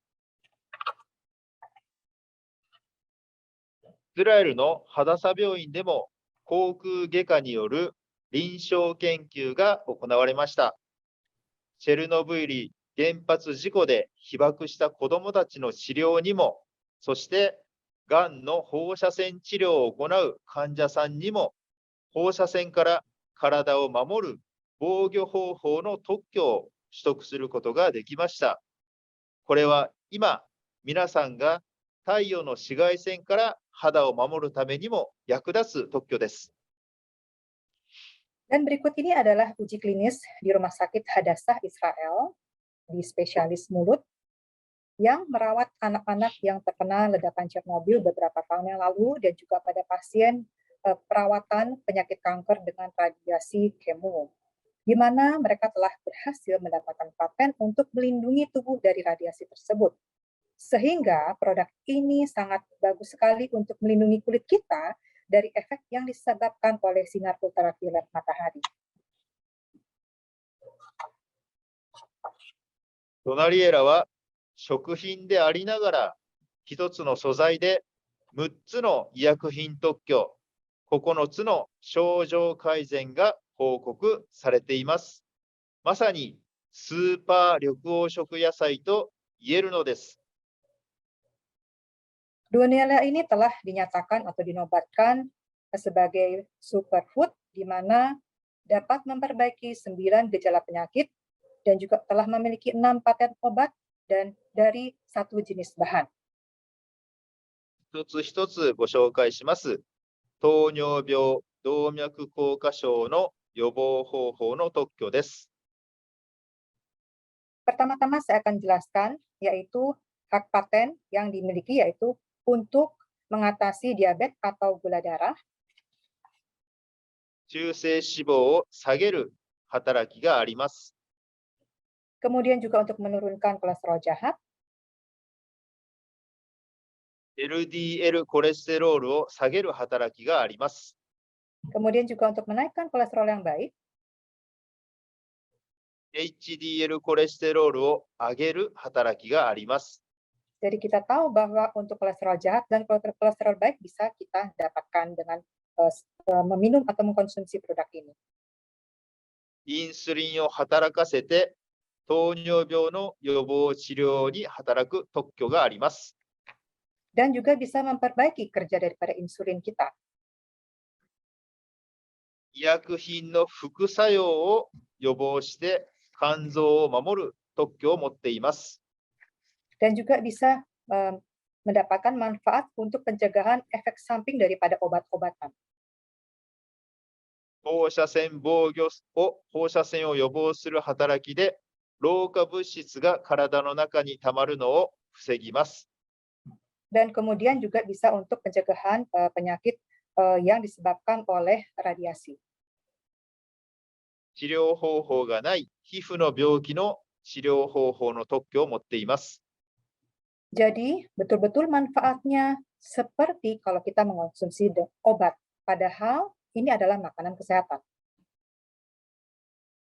イスラエルのハダサ病院でも口腔外科による臨床研究が行われました。チェルノブイリ原発事故で被爆した子どもたちの治療にも、そしてがんの放射線治療を行う患者さんにも、放射線から体を守る防御方法の特許を取得することができました。これは今、皆さんが太陽の紫外線から肌を守るためにも役立つ特許です。 Dan berikut ini adalah uji klinis di Rumah Sakit Hadassah Israel di spesialis mulut yang merawat anak-anak yang terkena ledakan Chernobyl beberapa tahun yang lalu dan juga pada pasien perawatan penyakit kanker dengan radiasi kemo, di mana mereka telah berhasil mendapatkan paten untuk melindungi tubuh dari radiasi tersebut. Sehingga produk ini sangat bagus sekali untuk melindungi kulit kita dari efek yang disebabkan oleh sinar ultraviolet matahari. ドナリエラは食品でありながら一つの素材で6つの医薬品特許、9つの症状改善が報告されています。まさにスーパー緑黄色野菜と言えるのです。 Donalila ini telah dinyatakan atau dinobatkan sebagai superfood, di mana dapat memperbaiki 9 gejala penyakit dan juga telah memiliki 6 paten obat dan dari 1 jenis bahan. 一つ一つご紹介します。糖尿病、動脈硬化症の予防方法の特許です。Pertama-tama saya akan jelaskan, yaitu hak paten yang dimiliki yaitu untuk mengatasi diabetes atau gula darah, 中性脂肪を下げる働きがあります。 kemudian juga untuk menurunkan kolesterol jahat, LDL コレステロールを下げる働きがあります。 kemudian juga untuk menaikkan kolesterol yang baik, HDL コレステロールを上げる働きがあります。 Jadi kita tahu bahwa untuk kolesterol jahat dan kolesterol baik bisa kita dapatkan dengan meminum atau mengkonsumsi produk ini. インスリンを働かせて糖尿病の予防治療に働く特許があります。 Dan juga bisa memperbaiki kerja daripada insulin kita. 医薬品の副作用を予防して肝臓を守る特許を持っています。 Dan juga bisa mendapatkan manfaat untuk pencegahan efek samping daripada obat-obatan. 放射線を予防する働きで老化物質が体の中にたまるのを防ぎます。 Dan kemudian juga bisa untuk pencegahan penyakit yang disebabkan oleh radiasi. 治療方法がない皮膚の病気の治療方法の特許を持っています。 Jadi, betul-betul manfaatnya seperti kalau kita mengonsumsi obat, padahal ini adalah makanan kesehatan.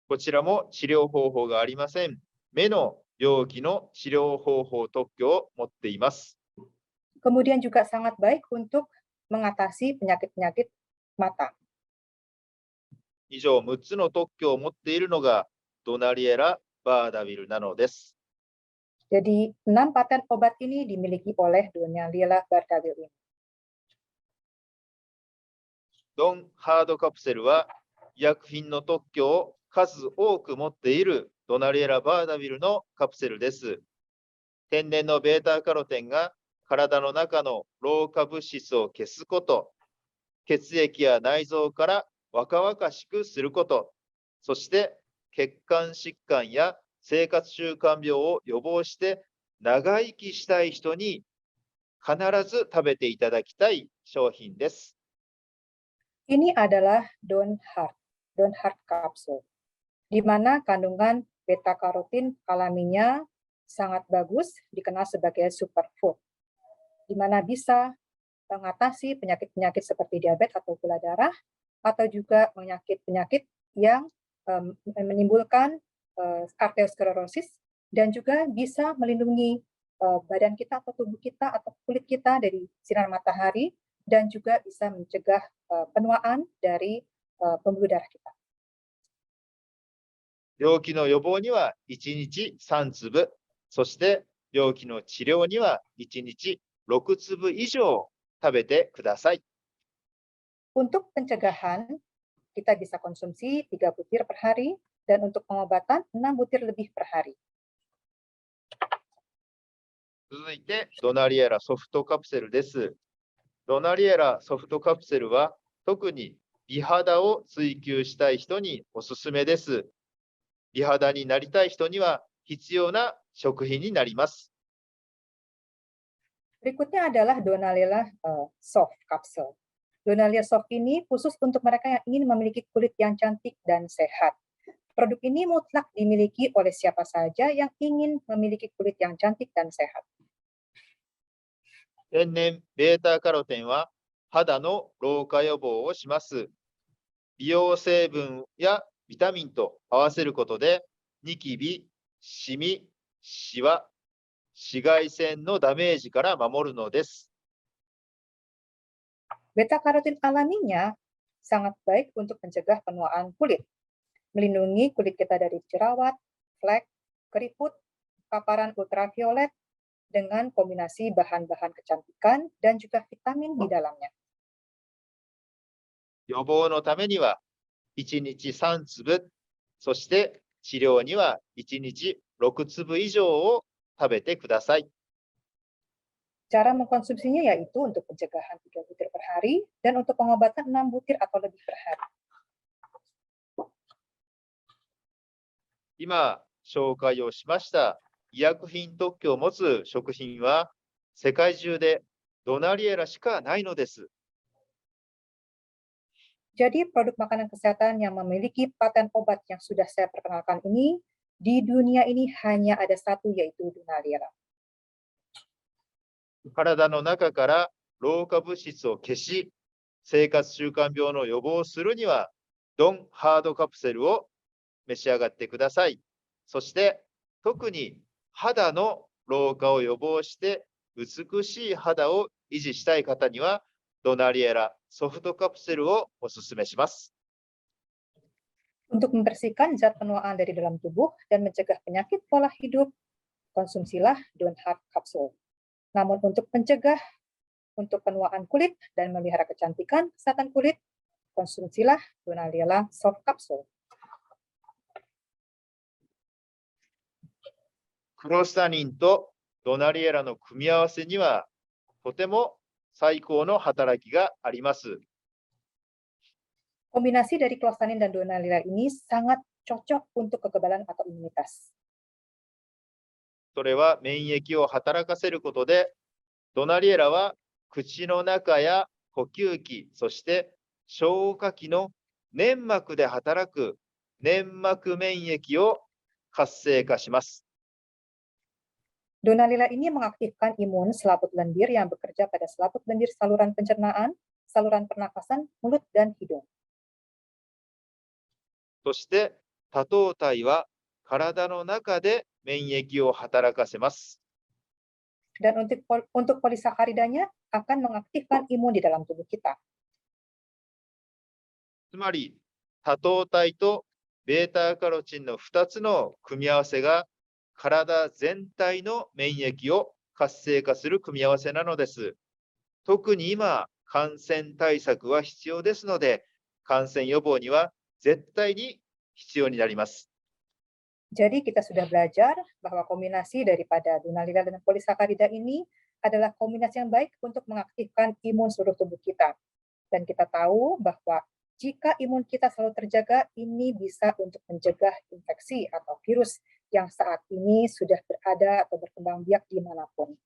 こちらも治療方法がありません。目の病気の治療方法特許を持っています。 Kemudian juga sangat baik untuk mengatasi penyakit-penyakit mata. 以上6つの特許を持っているのがドナリエラ・バーダビルなのです。 Jadi, 6 paten obat ini dimiliki oleh Donaliella Bardaville ini. ドン・ハードカプセルは医薬品の特許を数多く持っているドナリエラ・バーダビルのカプセルです。天然のベータカロテンが体の中の老化物質を消すこと、血液や内臓から若々しくすること、そして血管疾患や生活習慣病を予防して長生きしたい人に必ず食べていただきたい商品です。 Ini adalah Don Hart Capsule, di mana kandungan beta-karotin alaminya sangat bagus, dikenal sebagai superfood, di mana bisa mengatasi penyakit-penyakit seperti diabetes atau gula darah, atau juga penyakit-penyakit yang menimbulkan arteriosklerosis, dan juga bisa melindungi badan kita atau tubuh kita atau kulit kita dari sinar matahari, dan juga bisa mencegah penuaan dari pembuluh darah kita. 病気の予防には1日3粒、そして病気の治療には1日6粒以上食べてください。 Untuk pencegahan, kita bisa konsumsi 3 butir per hari, dan untuk pengobatan 6 butir lebih per hari. 続いて、ドナリエラソフトカプセルです。ドナリエラソフトカプセルは特に美肌を追求したい人におすすめです。美肌になりたい人には必要な食品になります。 Berikutnya adalah Donaliella Soft Capsule. Donaliella Soft ini khusus untuk mereka yang ingin memiliki kulit yang cantik dan sehat. Produk ini mutlak dimiliki oleh siapa saja yang ingin memiliki kulit yang cantik dan sehat. 天然ベータカロテンは肌の老化予防をします。美容成分やビタミンと合わせることで、ニキビ、シミ、シワ、紫外線のダメージから守るのです。 Beta-karotin alaminya sangat baik untuk mencegah penuaan kulit, melindungi kulit kita dari jerawat, flek, keriput, paparan ultraviolet, dengan kombinasi bahan-bahan kecantikan dan juga vitamin di dalamnya. 予防のためには1日3粒、そして治療には1日6粒以上を食べてください。 Cara mengkonsumsinya yaitu untuk pencegahan 3 butir per hari, dan untuk pengobatan 6 butir atau lebih per hari. 今紹介をしました医薬品特許を持つ食品は世界中でドナリエラしかないのです。Jadi produk makanan kesehatan yang memiliki paten obat yang sudah saya perkenalkan ini, di dunia ini hanya ada satu, yaitu Donaliera. 体の中から老化物質を消し、生活習慣病の予防をするには、ドンハードカプセルを召し上がってください。そして、特に肌の老化を予防して、美しい肌を維持したい方には、ドナリエラソフトカプセルをお勧めします。Untuk membersihkan zat penuaan dari dalam tubuh dan mencegah penyakit pola hidup, konsumsilah Don't Hard Capsule. Namun untuk pencegah, untuk penuaan kulit dan memelihara kecantikan kesehatan kulit, konsumsilah Donaliera Soft Capsule. クロスタニンとドナリエラの組み合わせには、とても最高の働きがあります。Kombinasi dari clostanin dan Donaliera ini sangat cocok untuk kekebalan atau imunitas. それは免疫を働かせることで、ドナリエラは口の中や呼吸器、そして消化器の粘膜で働く粘膜免疫を活性化します。Donaliera ini mengaktifkan imun selaput lendir yang bekerja pada selaput lendir saluran pencernaan, saluran pernapasan, mulut, dan hidung. そして、多糖体は体の中で免疫を働かせます。Dan untuk polisakaridanya akan mengaktifkan imun di dalam tubuh kita. つまり、多糖体とベータカロチンの2つの組み合わせが体全体の免疫を活性化する組み合わせなのです。特に今、感染対策は必要ですので、感染予防には絶対に必要になります。Jadi kita sudah belajar bahwa kombinasi daripada Donaliera dan polisakarida ini adalah kombinasi yang baik untuk mengaktifkan imun seluruh tubuh kita. Dan kita tahu bahwa jika imun kita selalu terjaga, ini bisa untuk mencegah infeksi atau virus yang saat ini sudah berada atau berkembang biak dimanapun.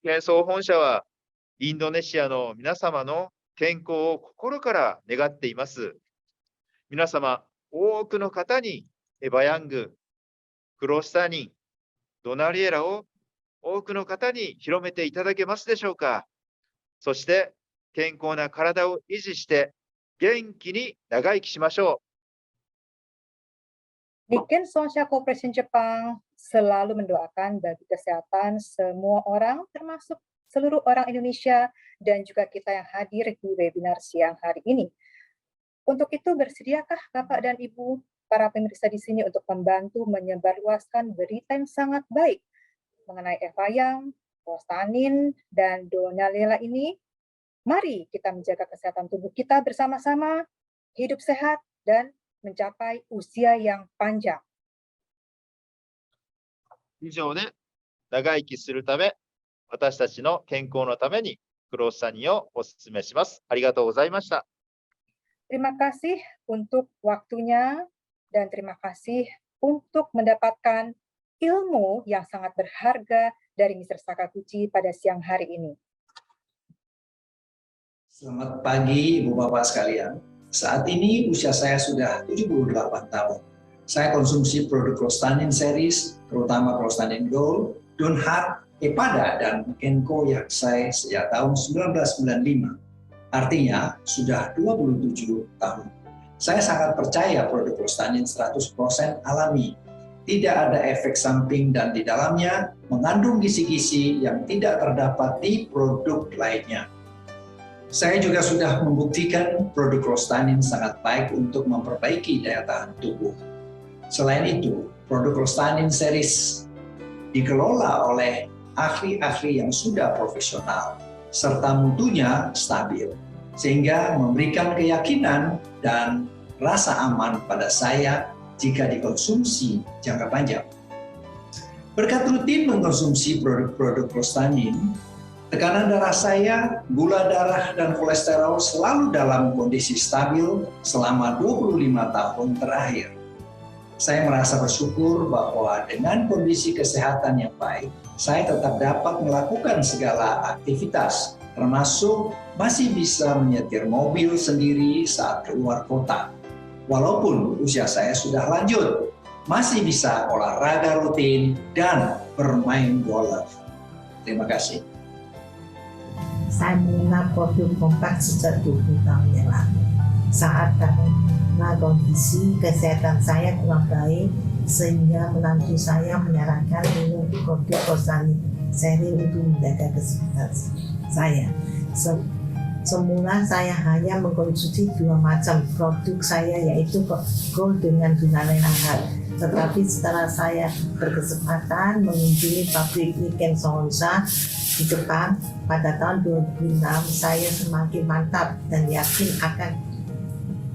健総本社はインドネシアの皆様の健康を心から願っています。皆様、多くの方にエバヤング、クロスタニン、ドナリエラを多くの方に広めていただけますでしょうか。そして健康な体を維持して元気に長生きしましょう。Nikken Sonsha Corporation Jepang selalu mendoakan bagi kesehatan semua orang, termasuk seluruh orang Indonesia dan juga kita yang hadir di webinar siang hari ini. Untuk itu, bersediakah Bapak dan Ibu, para pemirsa di sini untuk membantu menyebarluaskan berita yang sangat baik mengenai Evayang, clostanin, dan Donaliera ini? Mari kita menjaga kesehatan tubuh kita bersama-sama, hidup sehat, dan mencapai usia yang panjang. 以上で長生きするため、私たちの健康のためにクロスタニンをお勧めします。ありがとうございました。Terima kasih untuk waktunya dan terima kasih untuk mendapatkan ilmu yang sangat berharga dari Mr. Sakaguchi pada siang hari ini. Selamat pagi Ibu Bapak sekalian. Saat ini usia saya sudah 78 tahun. Saya konsumsi produk clostanin series, terutama clostanin Gold, Don't Hard, Epada, dan Kenko Yaksai sejak tahun 1995. Artinya sudah 27 tahun. Saya sangat percaya produk clostanin 100% alami. Tidak ada efek samping dan di dalamnya mengandung gizi-gizi yang tidak terdapat di produk lainnya. Saya juga sudah membuktikan produk clostanin sangat baik untuk memperbaiki daya tahan tubuh. Selain itu, produk clostanin series dikelola oleh ahli-ahli yang sudah profesional, serta mutunya stabil, sehingga memberikan keyakinan dan rasa aman pada saya jika dikonsumsi jangka panjang. Berkat rutin mengkonsumsi produk-produk clostanin, Tekanan darah saya, gula darah, dan kolesterol selalu dalam kondisi stabil selama 25 tahun terakhir. Saya merasa bersyukur bahwa dengan kondisi kesehatan yang baik, saya tetap dapat melakukan segala aktivitas, termasuk masih bisa menyetir mobil sendiri saat keluar kota. Walaupun usia saya sudah lanjut, masih bisa olahraga rutin dan bermain golf. Terima kasih. Saya mengenal produk Kompak sejak 20 tahun yang lalu. Saat karena kondisi kesehatan saya kurang baik, sehingga menantu saya menyarankan minum produk Kostani Seri untuk menjaga kesehatan saya. Semula saya hanya mengkonsumsi 2 macam produk saya, yaitu Gold dengan Dunale Lahar. Tetapi setelah saya berkesempatan mengunjungi pabrik Niken Sohonsa di Jepang pada tahun 2006, saya semakin mantap dan yakin akan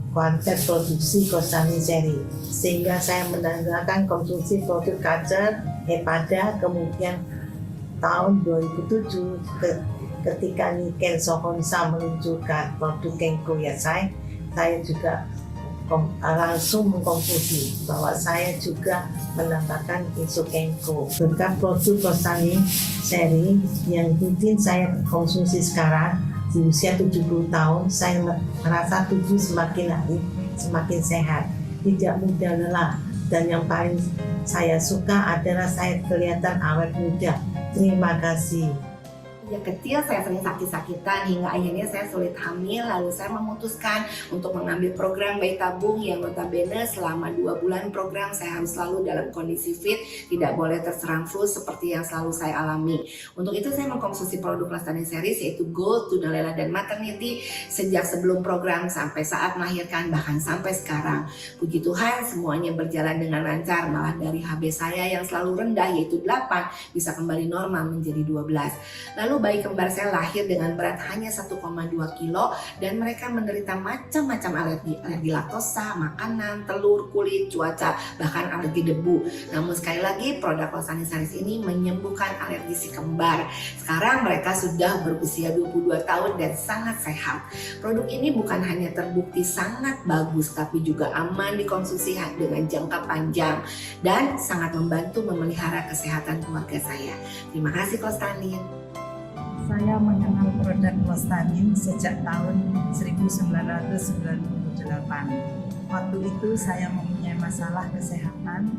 kualitas produksi Kostani Seri, sehingga saya meninggalkan konsumsi produk Kacer, Hepada. Kemudian tahun 2007 ketika Niken Sohonsa meluncurkan produk Kenko Yasai, saya juga langsung mengkonsumsi bahwa saya juga menambahkan isu Kenko. Berkat produk Kostani Seri yang rutin saya konsumsi sekarang di usia 70 tahun, saya merasa tubuh semakin hari semakin sehat, tidak mudah lelah, dan yang paling saya suka adalah saya kelihatan awet muda. Terima kasih. Sejak kecil saya sering sakit-sakitan hingga akhirnya saya sulit hamil, lalu saya memutuskan untuk mengambil program bayi tabung yang notabene selama 2 bulan program saya harus selalu dalam kondisi fit, tidak boleh terserang flu seperti yang selalu saya alami. Untuk itu saya mengkonsumsi produk Kostani Series yaitu Gold, Tunalela, dan Maternity sejak sebelum program sampai saat melahirkan, bahkan sampai sekarang. Puji Tuhan semuanya berjalan dengan lancar, malah dari HB saya yang selalu rendah yaitu 8 bisa kembali normal menjadi 12. Lalu bayi kembar saya lahir dengan berat hanya 1,2 kilo dan mereka menderita macam-macam alergi laktosa, makanan, telur, kulit, cuaca, bahkan alergi debu. Namun sekali lagi produk Kostani Series ini menyembuhkan alergi si kembar. Sekarang mereka sudah berusia 22 tahun dan sangat sehat. Produk ini bukan hanya terbukti sangat bagus tapi juga aman dikonsumsi dengan jangka panjang dan sangat membantu memelihara kesehatan keluarga saya. Terima kasih Kostani. Saya mengenal produk Kostanin sejak tahun 1998. Waktu itu saya mempunyai masalah kesehatan,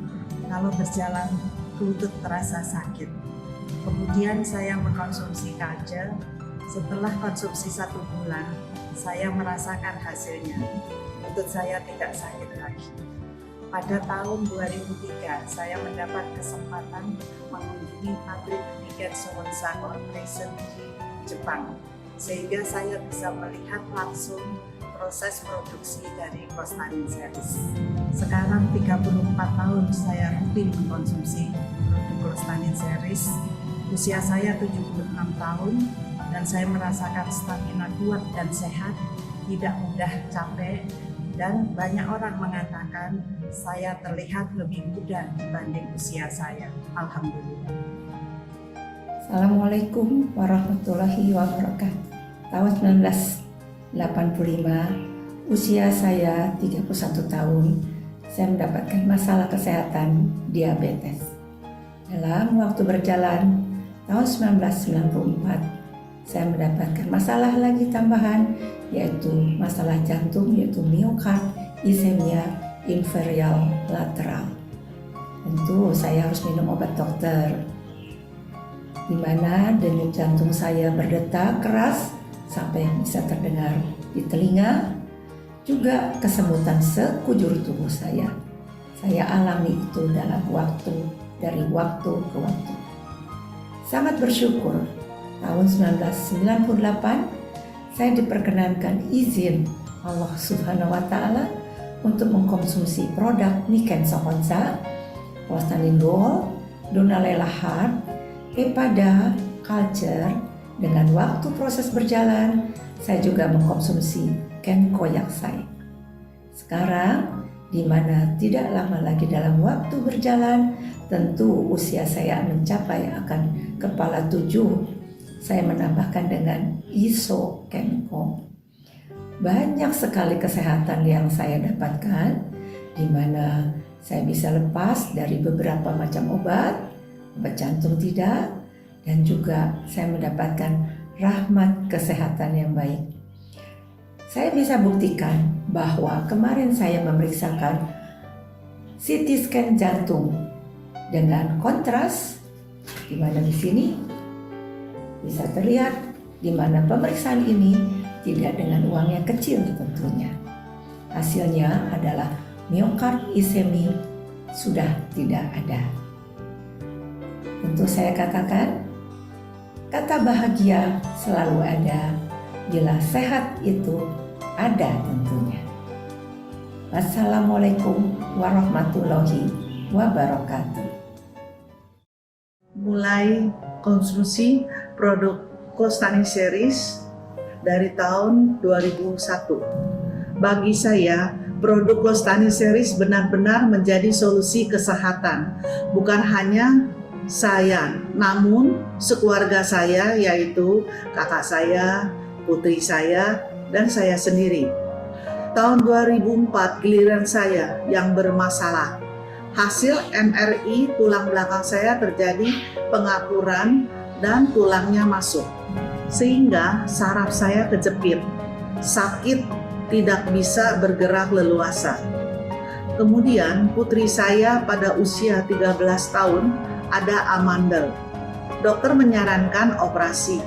kalau berjalan lutut terasa sakit. Kemudian saya mengkonsumsi Kacer. Setelah konsumsi 1 bulan, saya merasakan hasilnya. Lutut saya tidak sakit lagi. Pada tahun 2003, saya mendapat kesempatan mengunjungi pabrik Niken Sohonsa Corporation di Jepang, sehingga saya bisa melihat langsung proses produksi dari Kostani Series. Sekarang 34 tahun saya rutin mengkonsumsi produk Kostani Series. Usia saya 76 tahun dan saya merasakan stamina kuat dan sehat, tidak mudah capek, dan banyak orang mengatakan saya terlihat lebih muda dibanding usia saya. Alhamdulillah. Assalamualaikum warahmatullahi wabarakatuh. Tahun 1985, usia saya 31 tahun, saya mendapatkan masalah kesehatan diabetes. Dalam waktu berjalan, tahun 1994, saya mendapatkan masalah lagi tambahan, yaitu masalah jantung, yaitu miokard ischemia inferior lateral. Tentu saya harus minum obat dokter, di mana denyut jantung saya berdetak keras sampai bisa terdengar di telinga, juga kesemutan sekujur tubuh saya. Saya alami itu dalam dari waktu ke waktu. Sangat bersyukur, tahun 1998 saya diperkenankan izin Allah Subhanahu wa Ta'ala untuk mengkonsumsi produk Niken Sohonsa, Kostani Gold, Dunale Lahar, Hepada, Kacer. Dengan waktu proses berjalan, saya juga mengkonsumsi Kenko Yasai. Sekarang, di mana tidak lama lagi dalam waktu berjalan, tentu usia saya mencapai akan kepala 7 saya menambahkan dengan Isokenko. Banyak sekali kesehatan yang saya dapatkan, di mana saya bisa lepas dari beberapa macam obat jantung tidak, dan juga saya mendapatkan rahmat kesehatan yang baik. Saya bisa buktikan bahwa kemarin saya memeriksakan CT scan jantung dengan kontras, di mana di sini bisa terlihat di mana pemeriksaan ini tidak dengan uang yang kecil tentunya. Hasilnya adalah miokard ischemia sudah tidak ada. Tentu saya katakan, kata bahagia selalu ada bila sehat itu ada tentunya. Wassalamualaikum warahmatullahi wabarakatuh. Mulai konsumsi produk Clostanin Series dari tahun 2001. Bagi saya, produk Clostanin Series benar-benar menjadi solusi kesehatan, bukan hanya saya, namun sekeluarga saya, yaitu kakak saya, putri saya, dan saya sendiri. Tahun 2004 giliran saya yang bermasalah. Hasil MRI tulang belakang saya terjadi pengapuran dan tulangnya masuk, sehingga saraf saya kejepit, sakit, tidak bisa bergerak leluasa. Kemudian putri saya pada usia 13 tahun ada amandel. Dokter menyarankan operasi,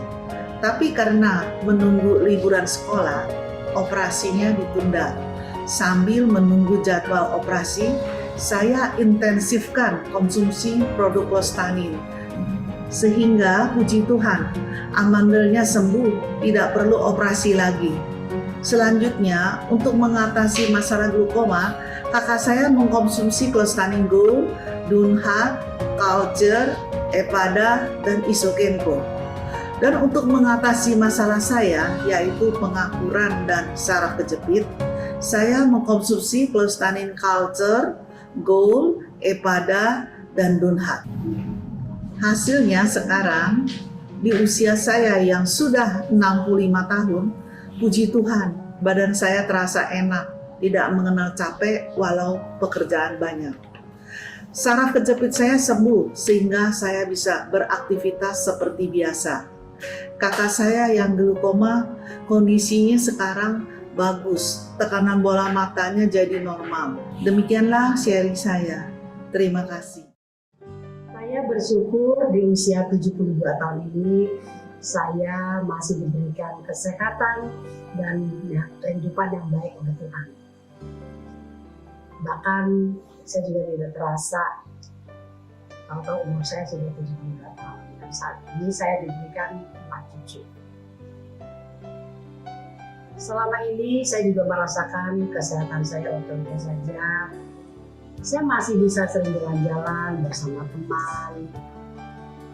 tapi karena menunggu liburan sekolah, operasinya ditunda. Sambil menunggu jadwal operasi, saya intensifkan konsumsi produk Clostanin. Sehingga puji Tuhan, amandelnya sembuh, tidak perlu operasi lagi. Selanjutnya, untuk mengatasi masalah glukoma, kakak saya mengkonsumsi Clostanin Gold, Dunhat, Culture, Epada, dan Isokenko. Dan untuk mengatasi masalah saya, yaitu pengapuran dan saraf kejepit, saya mengkonsumsi Clostanin Culture, Gold, Epada, dan Dunhat. Hasilnya sekarang, di usia saya yang sudah 65 tahun, puji Tuhan, badan saya terasa enak, tidak mengenal capek walau pekerjaan banyak. Saraf kejepit saya sembuh sehingga saya bisa beraktivitas seperti biasa. Kakak saya yang glukoma, kondisinya sekarang bagus, tekanan bola matanya jadi normal. Demikianlah sharing saya. Terima kasih. Saya bersyukur di usia 72 tahun ini saya masih diberikan kesehatan dan kehidupan yang baik oleh Tuhan. Bahkan saya juga tidak terasa, tahu-tahu umur saya sudah 72 tahun. Dan saat ini saya diberikan 4 cucu. Selama ini saya juga merasakan kesehatan saya oke-oke saja. Saya masih bisa sering jalan-jalan bersama teman,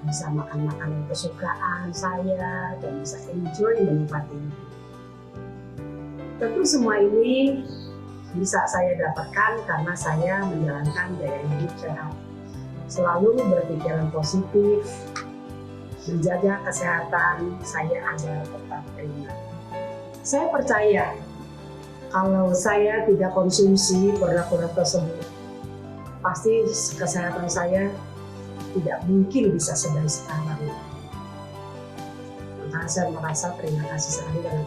bisa makan makanan kesukaan saya, dan bisa enjoy menikmati hidup. Tentu semua ini bisa saya dapatkan karena saya menjalankan gaya hidup sehat. Selalu berpikiran positif, menjaga kesehatan saya agar tetap prima. Saya percaya kalau saya tidak konsumsi produk-produk tersebut, pasti kesehatan saya tidak mungkin bisa sebaik sekarang. Maka saya merasa terima kasih sekali dengan